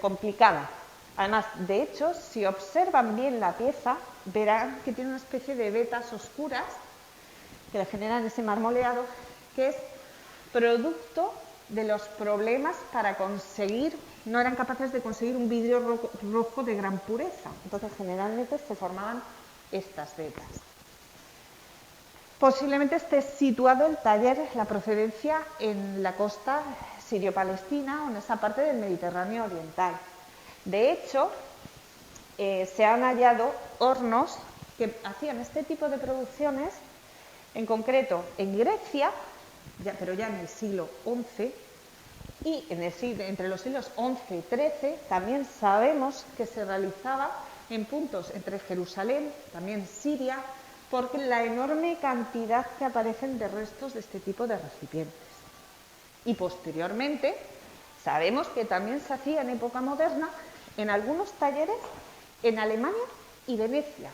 complicada. Además, de hecho, si observan bien la pieza, verán que tiene una especie de vetas oscuras que le generan ese marmoleado, que es producto de los problemas para conseguir, no eran capaces de conseguir un vidrio rojo de gran pureza. Entonces, generalmente se formaban estas vetas. Posiblemente esté situado el taller, la procedencia, en la costa sirio-palestina o en esa parte del Mediterráneo oriental. De hecho, se han hallado hornos que hacían este tipo de producciones, en concreto en Grecia, pero ya en el siglo XI, y entre los siglos XI y XIII también sabemos que se realizaba en puntos entre Jerusalén, también Siria, porque la enorme cantidad que aparecen de restos de este tipo de recipientes. Y posteriormente sabemos que también se hacía en época moderna en algunos talleres en Alemania y Venecia,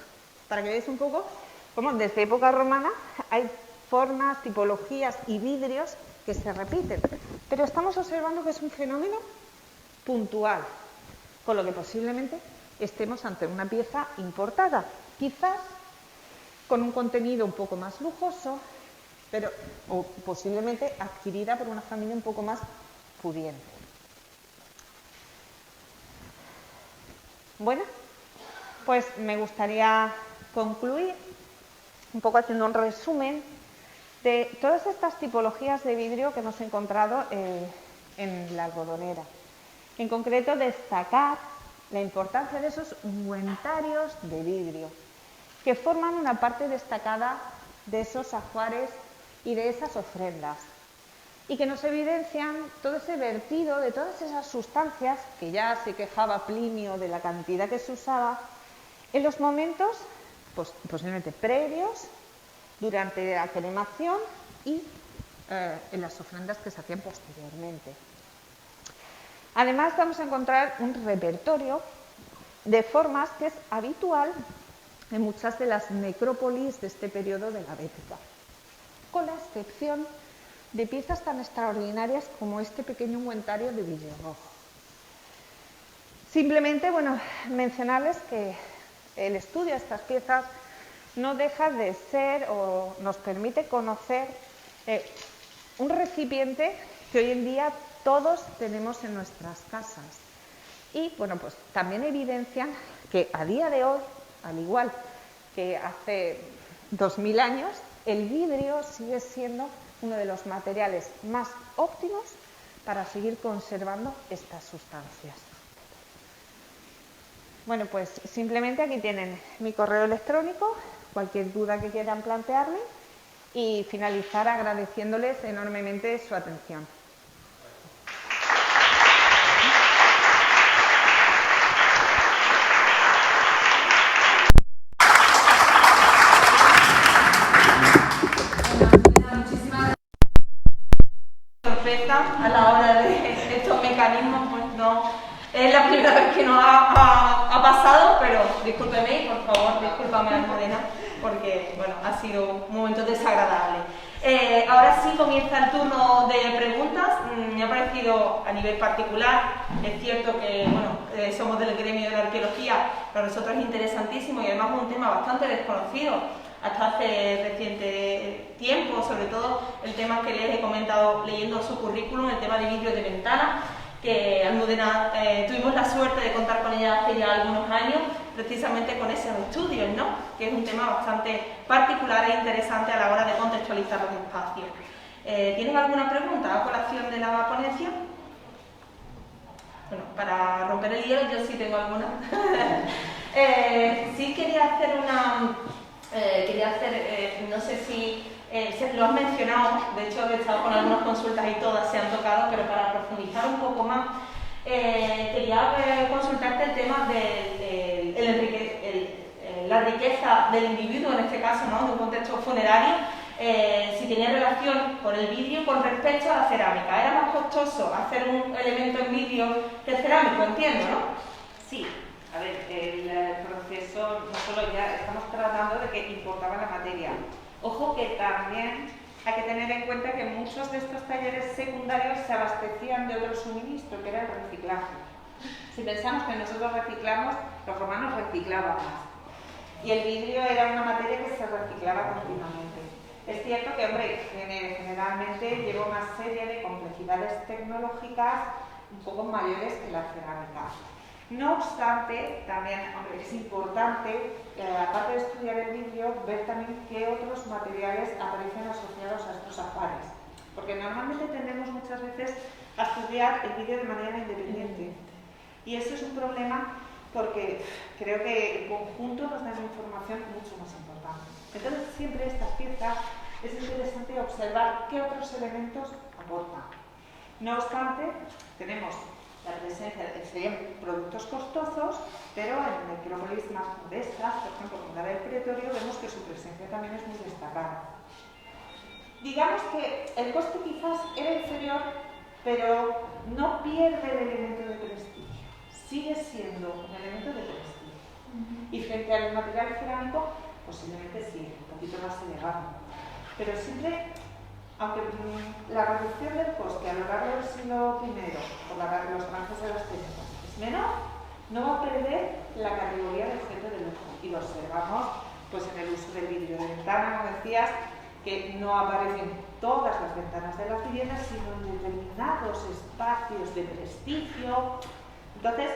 para que veáis un poco cómo desde época romana hay formas, tipologías y vidrios que se repiten, pero estamos observando que es un fenómeno puntual, con lo que posiblemente estemos ante una pieza importada, quizás con un contenido un poco más lujoso, o posiblemente adquirida por una familia un poco más pudiente. Bueno, pues me gustaría concluir un poco haciendo un resumen de todas estas tipologías de vidrio que hemos encontrado en la algodonera. En concreto, destacar la importancia de esos ungüentarios de vidrio, que forman una parte destacada de esos ajuares y de esas ofrendas, y que nos evidencian todo ese vertido de todas esas sustancias que ya se quejaba Plinio de la cantidad que se usaba en los momentos posiblemente previos, durante la cremación y en las ofrendas que se hacían posteriormente. Además, vamos a encontrar un repertorio de formas que es habitual en muchas de las necrópolis de este periodo de la Bética, con la excepción de piezas tan extraordinarias como este pequeño ungüentario de vidrio rojo. Simplemente, mencionarles que el estudio de estas piezas no deja de ser o nos permite conocer un recipiente que hoy en día todos tenemos en nuestras casas. Y pues también evidencian que a día de hoy, al igual que hace 2000 años, el vidrio sigue siendo uno de los materiales más óptimos para seguir conservando estas sustancias. Bueno, pues simplemente aquí tienen mi correo electrónico, cualquier duda que quieran plantearme, y finalizar agradeciéndoles enormemente su atención. A la hora de estos mecanismos, pues no es la primera vez que nos ha pasado, pero discúlpeme y por favor discúlpame Almudena, porque ha sido un momento desagradable. Ahora sí comienza el turno de preguntas. Me ha parecido a nivel particular, es cierto que somos del gremio de la arqueología, para nosotros es interesantísimo y además es un tema bastante desconocido hasta hace reciente tiempo, sobre todo el tema que les he comentado leyendo su currículum, el tema de vidrio de ventana, que Almudena tuvimos la suerte de contar con ella hace ya algunos años, precisamente con esos estudios, ¿no? Que es un tema bastante particular e interesante a la hora de contextualizar los espacios. ¿Tienen alguna pregunta a colación de la ponencia? Bueno, para romper el hielo yo sí tengo alguna. Sí quería hacer no sé si lo has mencionado, de hecho he estado con algunas consultas y todas se han tocado, pero para profundizar un poco más, quería consultarte el tema de la riqueza del individuo, en este caso, ¿no? De un contexto funerario, si tenía relación con el vidrio con respecto a la cerámica. ¿Era más costoso hacer un elemento en vidrio que cerámico? Entiendo, ¿no? Sí. A ver, el proceso, no solo ya estamos tratando de que importaban la materia, Ojo que también hay que tener en cuenta que muchos de estos talleres secundarios se abastecían de otro suministro, que era el reciclaje. Si pensamos que nosotros reciclamos, los romanos reciclaban más. Y el vidrio era una materia que se reciclaba continuamente. Es cierto que, hombre, generalmente lleva una serie de complejidades tecnológicas un poco mayores que la cerámica. No obstante, también, hombre, es importante, aparte de estudiar el vidrio, ver también qué otros materiales aparecen asociados a estos ajuares. Porque normalmente tendemos muchas veces a estudiar el vidrio de manera independiente. Y eso es un problema porque creo que el conjunto nos da una información mucho más importante. Entonces, siempre estas piezas es interesante observar qué otros elementos aportan. No obstante, tenemos la presencia de productos costosos, pero en necrópolis más modestas, por ejemplo, como la del Pretorio, vemos que su presencia también es muy destacada. Digamos que el coste quizás era inferior, pero no pierde el elemento de prestigio. Sigue siendo un elemento de prestigio. Y frente al material cerámico, posiblemente sí, un poquito más elevado. Pero siempre, aunque la reducción del coste a lo largo del siglo I por los avances de las técnicas es menor, no va a perder la categoría de objeto de lujo. Y lo observamos pues, en el uso del vidrio de ventana, como decías, que no aparecen todas las ventanas de las viviendas, sino en determinados espacios de prestigio. Entonces,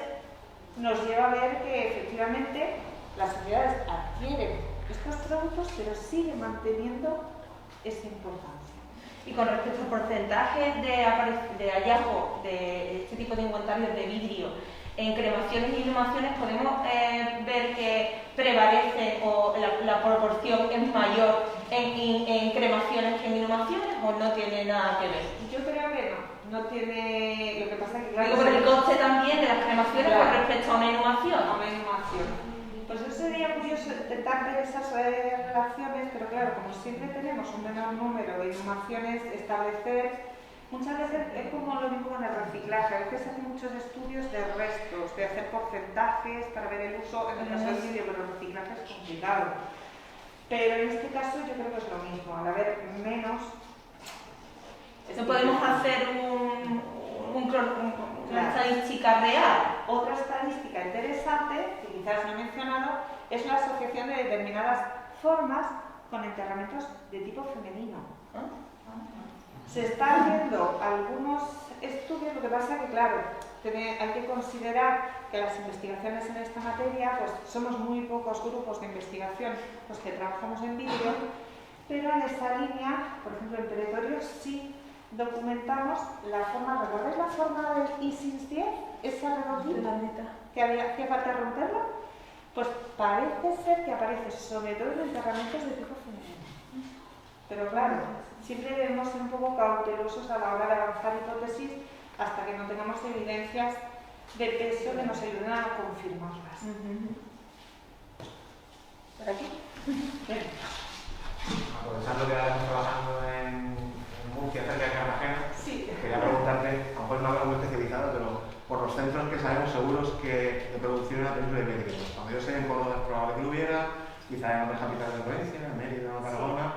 nos lleva a ver que efectivamente las sociedades adquieren estos productos, pero siguen manteniendo esa importancia. Y con respecto al porcentaje de hallazgo de este tipo de inventarios de vidrio en cremaciones y inhumaciones, podemos ver que prevalece o la proporción es mayor en cremaciones que en inhumaciones, o no tiene nada que ver. Yo creo que no tiene. Lo que pasa es que claro, digo, por el coste también de las cremaciones, claro, con respecto a una inhumación. A una inhumación. Pues eso sería curioso intentar ver esas relaciones, pero claro, como siempre tenemos un menor número de inhumaciones, establecer, muchas veces es como lo mismo con el reciclaje, a veces hacen muchos estudios de restos, de hacer porcentajes para ver el uso, en el caso del vidrio, pero el reciclaje es complicado. Pero en este caso yo creo que es lo mismo, al haber menos... No podemos hacer una estadística real. Otra estadística interesante, que quizás no he mencionado, es la asociación de determinadas formas con enterramientos de tipo femenino. Se están viendo algunos estudios, lo que pasa que, claro, hay que considerar que las investigaciones en esta materia, pues somos muy pocos grupos de investigación los que trabajamos en vidrio, pero en esa línea, por ejemplo, en Pretorio sí documentamos la forma, ¿recordáis la forma del ISIS 10? Esa redondita que hacía falta romperla, pues parece ser que aparece sobre todo en enterramientos de tipo femenino. Pero claro, siempre debemos ser un poco cautelosos a la hora de avanzar hipótesis hasta que no tengamos evidencias de peso que nos ayuden a confirmarlas. ¿Por aquí? Bien. Aprovechando que estamos trabajando en Murcia, cerca de Cartagena, sí, quería preguntarte, a lo mejor no algo muy especializado, pero por los centros que sabemos seguros que de producción era dentro de Mérida. Cuando yo sé en Córdoba es probable que lo hubiera, quizá en otras capitales de provincia, en Mérida o Tarragona.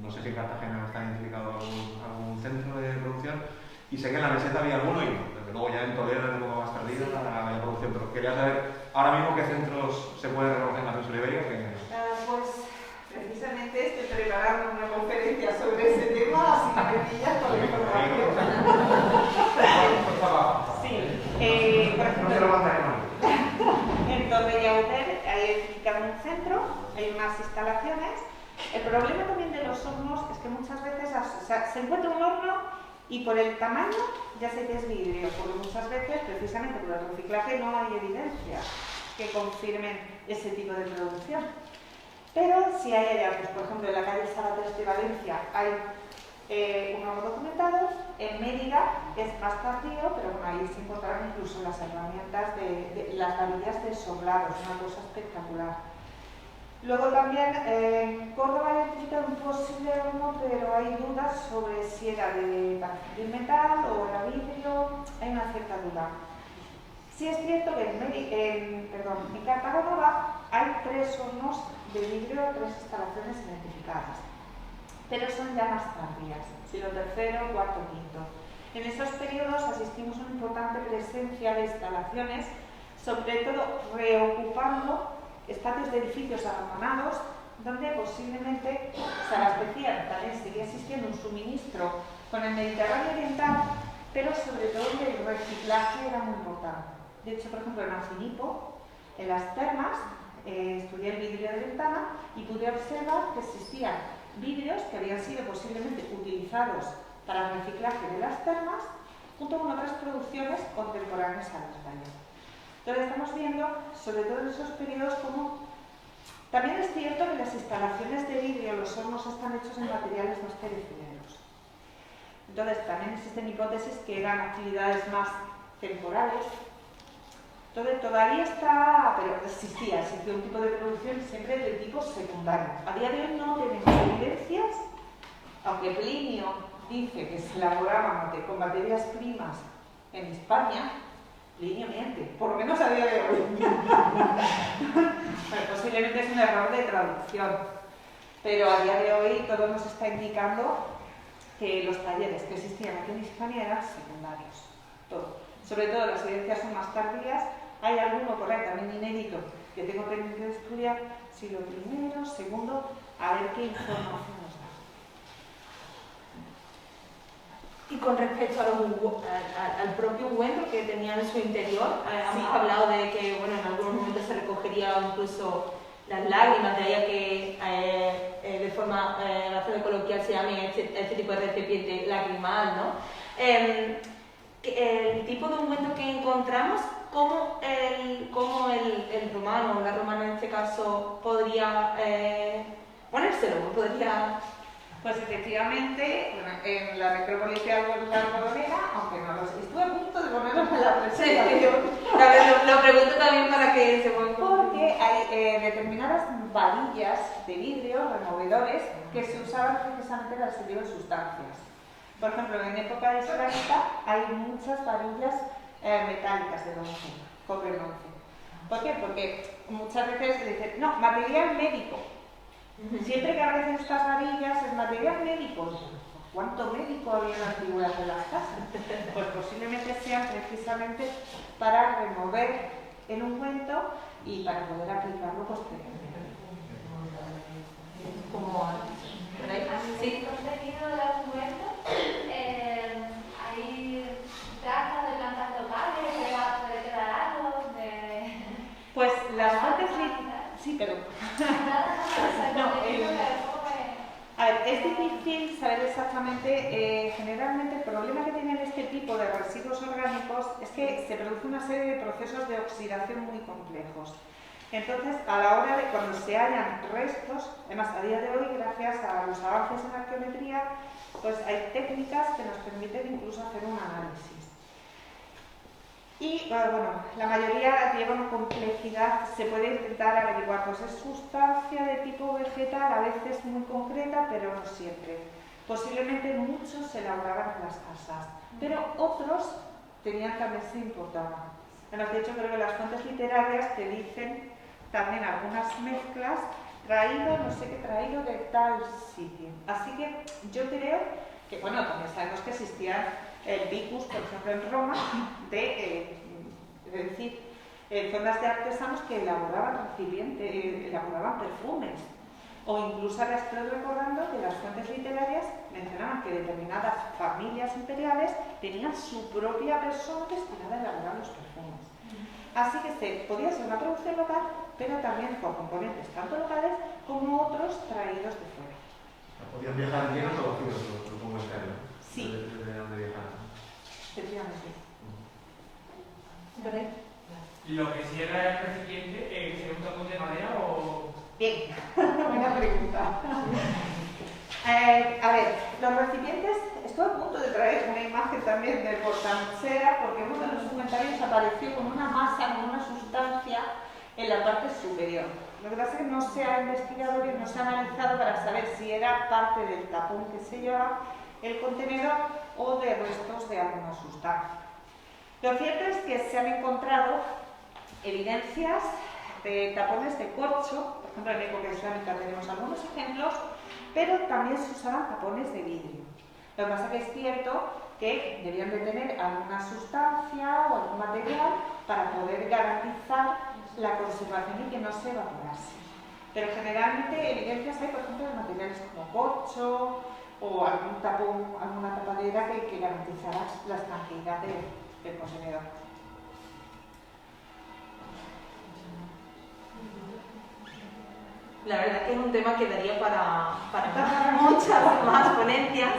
No sé si en Cartagena está identificado algún centro de producción, y sé que en la meseta había alguno, y desde luego ya en Toledo es un poco más perdido la producción, pero quería saber ahora mismo qué centros se pueden reconocer en la península ibérica. Pues precisamente estoy preparando una conferencia sobre ese tema, así que me pillas con la información. Sí, por ejemplo, no te lo mandaremos. En Torrellauter hay identificado un centro, hay unas instalaciones. El problema también de los hornos es que muchas veces se encuentra un horno y por el tamaño ya sé que es vidrio, porque muchas veces, precisamente por el reciclaje, no hay evidencias que confirmen ese tipo de producción. Pero si hay hallazgos, por ejemplo, en la calle Sabater de Valencia hay unos documentados, en Mérida es más tardío, pero bueno, ahí se encontraron incluso las herramientas de las varillas de soblados, una cosa espectacular. Luego también en Córdoba he identificado un posible horno, pero hay dudas sobre si era de metal o era vidrio, hay una cierta duda. Sí es cierto que en Cartago Nova hay 3 hornos de vidrio 3 instalaciones identificadas, pero son ya más tardías, siglo III, IV, V. En esos periodos asistimos a una importante presencia de instalaciones, sobre todo reocupando espacios de edificios abandonados, donde posiblemente se abastecía, también seguía existiendo un suministro con el Mediterráneo oriental, pero sobre todo el reciclaje era muy importante. De hecho, por ejemplo, en Anfinipo, en las termas, estudié el vidrio de ventana y pude observar que existían vidrios que habían sido posiblemente utilizados para el reciclaje de las termas, junto con otras producciones contemporáneas a los talleres. Entonces estamos viendo, sobre todo en esos periodos, como también es cierto que las instalaciones de vidrio, los hornos están hechos en materiales más perecederos. Entonces también existen hipótesis que eran actividades más temporales. Entonces todavía está, pero existía un tipo de producción siempre de tipo secundario. A día de hoy no tenemos evidencias, aunque Plinio dice que se elaboraban con materias primas en España. Plinio miente, por lo menos a día de hoy. Bueno, posiblemente es un error de traducción, pero a día de hoy todo nos está indicando que los talleres que existían aquí en Hispania eran secundarios. Todo. Sobre todo las evidencias son más tardías. Hay alguno por ahí también inédito que tengo pendiente de estudiar, siglo I, II, a ver qué información nos da. Y con respecto al propio ungüento que tenía en su interior, hemos hablado de que bueno, en algunos momentos se recogería incluso las lágrimas, de ahí a que de forma bastante coloquial se llame este tipo de recipiente lacrimal, ¿no? El tipo de ungüento que encontramos, ¿cómo el romano, o la romana en este caso, podría ponérselo? ¿Podría...? Pues efectivamente, bueno, en la necrópolis de Algodonera, aunque no lo sé, estuve a punto de ponerlo en la presentación. Lo pregunto también para que se pueda... Porque hay determinadas varillas de vidrio, removedores, que se usaban precisamente para el servicio de sustancias. Por ejemplo, en época de islámica hay muchas varillas metálicas de bronce, cobre bronce. ¿Por qué? Porque muchas veces dicen, no, material médico. Siempre que aparecen estas varillas es material médico. ¿Cuánto médico había en la antigüedad de las casas? Pues posiblemente sean precisamente para remover el ungüento y para poder aplicarlo posteriormente. Como Sí. El contenido del ungüento, hay trazas de plantas locales, puede quedar algo de... Pues las fuentes sí, pero... A ver, es difícil saber exactamente, generalmente el problema que tienen este tipo de residuos orgánicos es que se produce una serie de procesos de oxidación muy complejos. Entonces, a la hora de cuando se hallan restos, además a día de hoy, gracias a los avances en arqueometría, pues hay técnicas que nos permiten incluso hacer un análisis. Y bueno, la mayoría lleva una complejidad, se puede intentar averiguar, pues es sustancia de tipo vegetal, a veces muy concreta, pero no siempre. Posiblemente muchos se elaboraban en las casas, pero otros tenían también se importaban. Además, de hecho, creo que las fuentes literarias te dicen también algunas mezclas, traído, no sé qué traído de tal sitio. Así que yo creo que, bueno, también sabemos que existían vicus, por ejemplo, en Roma, es decir, zonas de artesanos que elaboraban elaboraban perfumes. O incluso ahora estoy recordando que las fuentes literarias mencionaban que determinadas familias imperiales tenían su propia persona destinada a elaborar los perfumes. Así que podía ser una producción local, pero también con componentes tanto locales como otros traídos de fuera. Podían viajar bien conocidos, supongo este año. Sí. Desde dónde viajaban. Efectivamente. ¿Y lo que sí era el recipiente, sería un tapón de madera o...? Bien, buena pregunta. A ver, los recipientes, estoy a punto de traer una imagen también de portamochera, porque uno de los documentarios apareció con una masa, con una sustancia en la parte superior. Lo que pasa es que no se ha investigado bien, no se ha analizado para saber si era parte del tapón que se lleva el contenedor o de restos de alguna sustancia. Lo cierto es que se han encontrado evidencias de tapones de corcho, por ejemplo, en época islámica tenemos algunos ejemplos, pero también se usaban tapones de vidrio. Lo que pasa es que es cierto que debían de tener alguna sustancia o algún material para poder garantizar la conservación y que no se evaporase. Pero generalmente evidencias hay, por ejemplo, de materiales como corcho o algún tapón, alguna tapadera que garantizara la estabilidad del contenedor. La verdad que es un tema que daría para muchas más ponencias,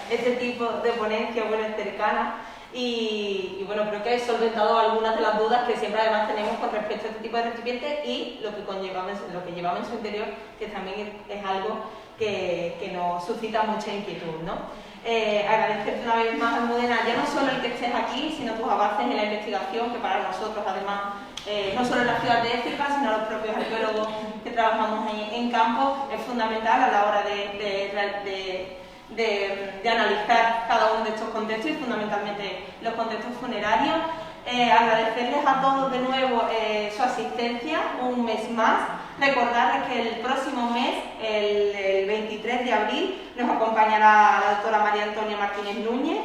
este tipo de ponencias, bueno, cercanas. Y bueno, creo que he solventado algunas de las dudas que siempre además tenemos con respecto a este tipo de recipientes y lo que llevaba en su interior, que también es algo que nos suscita mucha inquietud, ¿no? Agradecerte una vez más, Almudena, ya no solo el que estés aquí, sino tus avances en la investigación, que para nosotros además, no solo en la ciudad de Écija, sino los propios arqueólogos que trabajamos en campo, es fundamental a la hora de analizar cada uno de estos contextos y fundamentalmente los contextos funerarios. Agradecerles a todos de nuevo su asistencia un mes más. Recordarles que el próximo mes, el 23 de abril, nos acompañará la doctora María Antonia Martínez Núñez,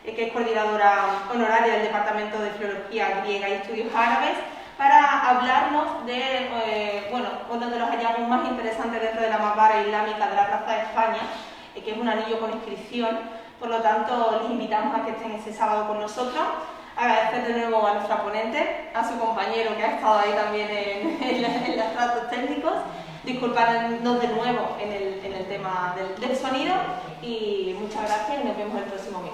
que es coordinadora honoraria del Departamento de Filología Griega y Estudios Árabes, para hablarnos de uno de los hallazgos más interesantes dentro de la maqubara islámica de la Plaza de España, que es un anillo con inscripción. Por lo tanto, les invitamos a que estén ese sábado con nosotros. Agradecer de nuevo a nuestra ponente, a su compañero que ha estado ahí también en los tratos técnicos. Disculparnos de nuevo en el tema del sonido y muchas gracias y nos vemos el próximo mes.